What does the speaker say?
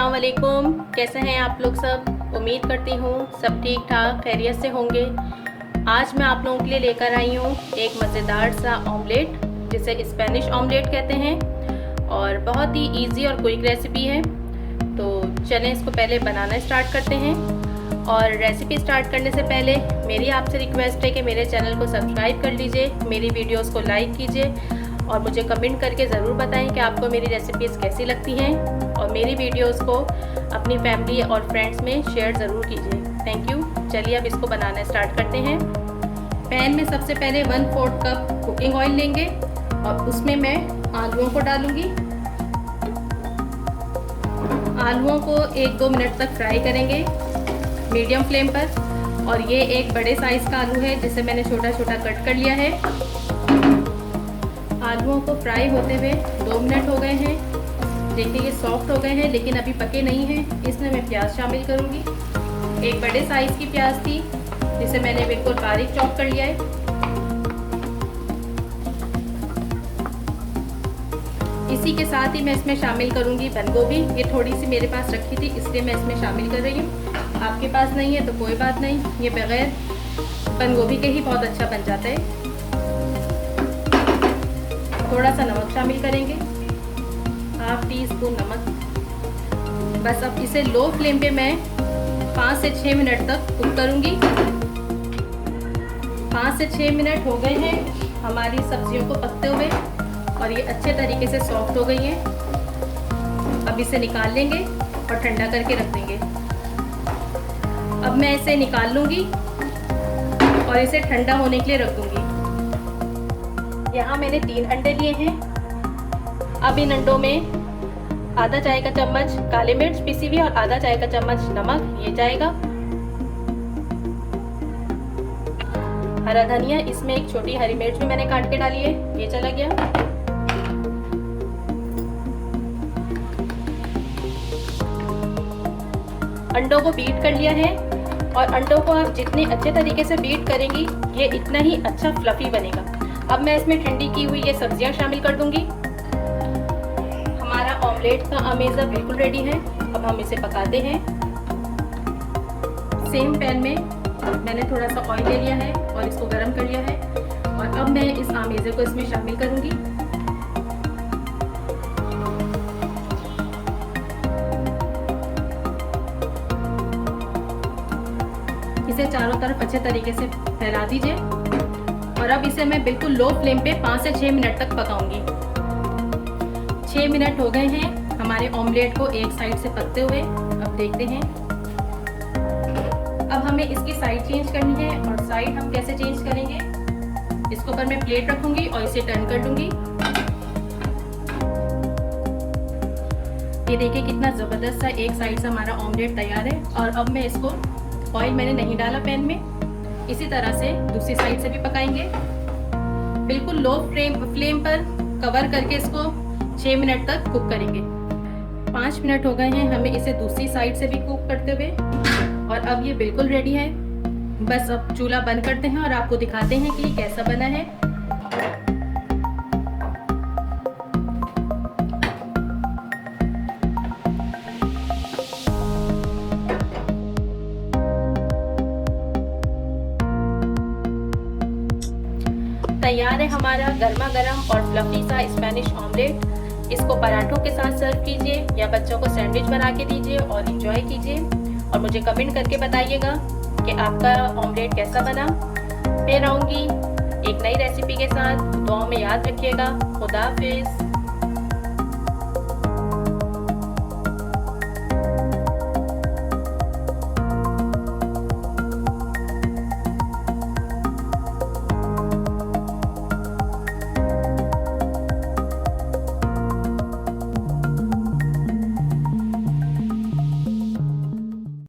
अस्सलाम वालेकुम। कैसे हैं आप लोग सब? उम्मीद करती हूँ सब ठीक ठाक खैरियत से होंगे। आज मैं आप लोगों के लिए लेकर आई हूँ एक मज़ेदार सा ऑमलेट, जिसे स्पेनिश ऑमलेट कहते हैं और बहुत ही इजी और क्विक रेसिपी है। तो चलें इसको पहले बनाना स्टार्ट करते हैं। और रेसिपी स्टार्ट करने से पहले मेरी आपसे रिक्वेस्ट है कि मेरे चैनल को सब्सक्राइब कर लीजिए, मेरी वीडियोस को लाइक कीजिए और मुझे कमेंट करके ज़रूर बताएं कि आपको मेरी रेसिपीज़ कैसी लगती हैं, और मेरी वीडियोस को अपनी फैमिली और फ्रेंड्स में शेयर ज़रूर कीजिए। Thank you. चलिए अब इसको बनाना स्टार्ट करते हैं। पैन में सबसे पहले 1/4 कप कुकिंग ऑयल लेंगे और उसमें मैं आलूओं को डालूँगी। आलूओं को 1-2 मिनट तक फ्राई करेंगे मीडियम फ्लेम पर। और ये एक बड़े साइज़ का आलू है जिसे मैंने छोटा छोटा कट कर लिया है। आलूओं को फ्राई होते हुए 2 मिनट हो गए हैं। देखिए ये सॉफ्ट हो गए हैं लेकिन अभी पके नहीं हैं। इसमें मैं प्याज शामिल करूँगी। एक बड़े साइज़ की प्याज थी जिसे मैंने बिल्कुल बारीक चॉप कर लिया है। इसी के साथ ही मैं इसमें शामिल करूँगी बंद गोभी। ये थोड़ी सी मेरे पास रखी थी इसलिए मैं इसमें शामिल कर रही हूँ। आपके पास नहीं है तो कोई बात नहीं, ये बगैर बंद गोभी के ही बहुत अच्छा बन जाता है। थोड़ा सा नमक शामिल करेंगे, 1/2 टीस्पून नमक। बस अब इसे लो फ्लेम पे मैं 5 से 6 मिनट तक कुक करूँगी। 5 से 6 मिनट हो गए हैं हमारी सब्जियों को पकते हुए और ये अच्छे तरीके से सॉफ्ट हो गई हैं। अब इसे निकाल लेंगे और ठंडा करके रख देंगे। अब मैं इसे निकाल लूँगी और इसे ठंडा होने के लिए रख दूँगी। यहाँ मैंने 3 अंडे लिए हैं। अब इन अंडों में आधा चाय का चम्मच काली मिर्च पिसी हुई और आधा चाय का चम्मच नमक ये जाएगा। हरा धनिया, इसमें एक छोटी हरी मिर्च भी मैंने काट के डाली है, ये चला गया। अंडों को बीट कर लिया है और अंडों को आप जितने अच्छे तरीके से बीट करेंगी ये इतना ही अच्छा फ्लफी बनेगा। अब मैं इसमें ठंडी की हुई ये सब्जियां शामिल कर दूंगी। हमारा ऑमलेट का अमेज़ा बिल्कुल रेडी है। अब हम इसे पकाते हैं। सेम पैन में मैंने थोड़ा सा ऑयल ले लिया है और इसको गरम कर लिया है और अब मैं इस अमेज़े को इसमें शामिल करूंगी। इसे चारों तरफ अच्छे तरीके से फैला दीजिए और अब इसे मैं बिल्कुल लो फ्लेम पे 5 से 6 मिनट तक पकाऊंगी। 6 मिनट हो गए हैं हमारे ऑमलेट को एक साइड से पकते हुए। अब देखते हैं। अब हमें इसकी साइड चेंज करनी है और साइड हम कैसे चेंज करेंगे, इसके ऊपर मैं प्लेट रखूंगी और इसे टर्न कर दूंगी। ये देखिए कितना ज़बरदस्त सा एक साइड से हमारा ऑमलेट तैयार है। और अब मैं इसको, ऑयल मैंने नहीं डाला पैन में, इसी तरह से दूसरी साइड से भी पकाएंगे। बिल्कुल लो फ्लेम पर कवर करके इसको 6 मिनट तक कुक करेंगे। 5 मिनट हो गए हैं हमें इसे दूसरी साइड से भी कुक करते हुए और अब ये बिल्कुल रेडी है। बस अब चूल्हा बंद करते हैं और आपको दिखाते हैं कि ये कैसा बना है। तैयार है हमारा गर्मा गर्म और फ्लफी सा स्पेनिश ऑमलेट। इसको पराठों के साथ सर्व कीजिए या बच्चों को सैंडविच बना के दीजिए और इंजॉय कीजिए। और मुझे कमेंट करके बताइएगा कि आपका ऑमलेट कैसा बना। फिर आऊँगी एक नई रेसिपी के साथ। दुआओं में याद रखिएगा। खुदा हाफिज़।